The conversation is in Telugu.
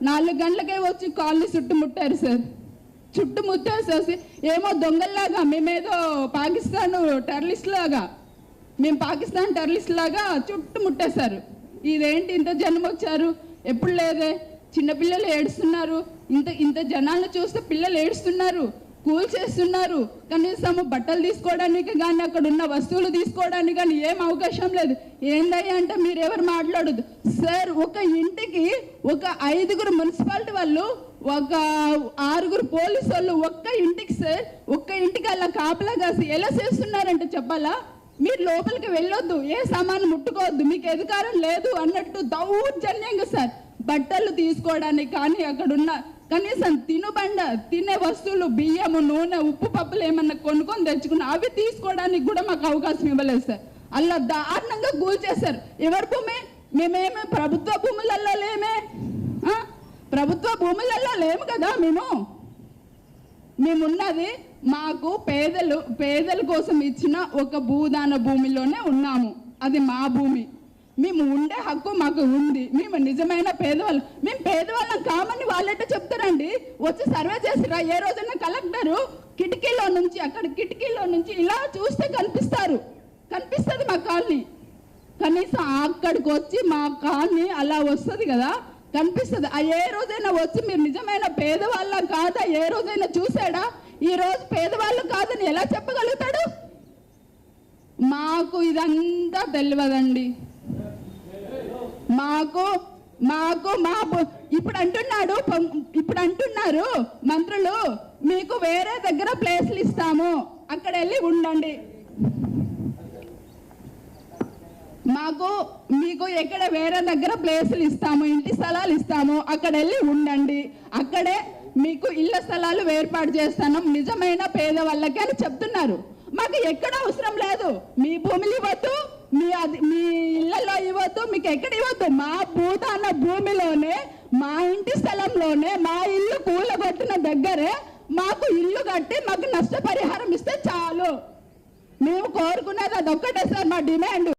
4 గంటలకే వచ్చి కాలనీ చుట్టుముట్టారు సార్. చుట్టుముట్టేసేసి ఏమో దొంగల్లాగా మేమేదో పాకిస్తాన్ టెర్రరిస్ట్ లాగా చుట్టుముట్టేశారు. ఇదేంటి ఇంత జనం వచ్చారు, ఎప్పుడు లేదే, చిన్నపిల్లలు ఏడుస్తున్నారు, ఇంత జనాలను చూస్తే పిల్లలు ఏడుస్తున్నారు, కూల్ చేస్తున్నారు, కనీసం బట్టలు తీసుకోవడానికి కానీ అక్కడ ఉన్న వస్తువులు తీసుకోవడానికి కానీ ఏం అవకాశం లేదు. ఏందయ్యా అంటే మీరు ఎవరు మాట్లాడదు సార్. ఒక ఇంటికి ఒక 5 మున్సిపాలిటీ వాళ్ళు, ఒక 6 పోలీసు వాళ్ళు ఒక్క ఇంటికి సార్, ఒక్క ఇంటికి అలా కాపలా కాసి ఎలా చేస్తున్నారంటే చెప్పాలా? మీరు లోపలికి వెళ్ళొద్దు, ఏ సామాను ముట్టుకోవద్దు, మీకు అధికారం లేదు అన్నట్టు దౌర్జన్యంగా సార్. బట్టలు తీసుకోవడానికి కానీ అక్కడున్న కనీసం తినే వస్తువులు, బియ్యము, నూనె, ఉప్పు, పప్పులు ఏమన్నా కొనుక్కొని తెచ్చుకున్నా అవి తీసుకోవడానికి కూడా మాకు అవకాశం ఇవ్వలేదు సార్. అలా దారుణంగా కూల్ చేశారు. ఎవరి భూమి? మేమేమి ప్రభుత్వ భూములలో లేమే, ప్రభుత్వ భూములలో లేము కదా. మేమున్నది మాకు పేదల కోసం ఇచ్చిన ఒక భూదాన భూమిలోనే ఉన్నాము. అది మా భూమి. మేము ఉండే హక్కు మాకు ఉంది. మేము నిజమైన పేదవాళ్ళం. మేము పేదవాళ్ళం కామని వాళ్ళంట చెప్తారండి. వచ్చి సర్వే చేసిరా ఏ రోజైనా కలెక్టరు కిటికీలో నుంచి ఇలా చూస్తే కనిపిస్తుంది మా కాలనీ. కనీసం అక్కడికి వచ్చి మా కాలనీ అలా వస్తుంది కదా, కనిపిస్తుంది. ఏ రోజైనా వచ్చి మీరు నిజమైన పేదవాళ్ళ కాదా ఏ రోజైనా చూసాడా? ఈ రోజు పేదవాళ్ళు కాదని ఎలా చెప్పగలుగుతాడు? మాకు ఇదంతా తెలియదండి. ఇప్పుడు అంటున్నారు మంత్రులు, మీకు వేరే దగ్గర ప్లేస్లు ఇస్తాము, అక్కడ వెళ్ళి ఉండండి. మీకు ఎక్కడ వేరే దగ్గర ప్లేసులు ఇస్తాము, ఇంటి స్థలాలు ఇస్తాము, అక్కడ వెళ్ళి ఉండండి, అక్కడే మీకు ఇళ్ల స్థలాలు ఏర్పాటు చేస్తాను నిజమైన పేదవాళ్ళకి అని చెప్తున్నారు. మాకు ఎక్కడ అవసరం లేదు. మీ భూములు ఇవ్వద్దు, మీ ఇళ్లలో ఇవ్వద్దు, మీకు ఎక్కడ ఇవ్వద్దు. మా భూదాన భూమిలోనే, మా ఇంటి స్థలంలోనే, మా ఇల్లు కూలగొట్టిన దగ్గరే మాకు ఇల్లు కట్టి మాకు నష్టపరిహారం ఇస్తే చాలు. మేము కోరుకునేది అదొక్కటే సార్, మా డిమాండ్.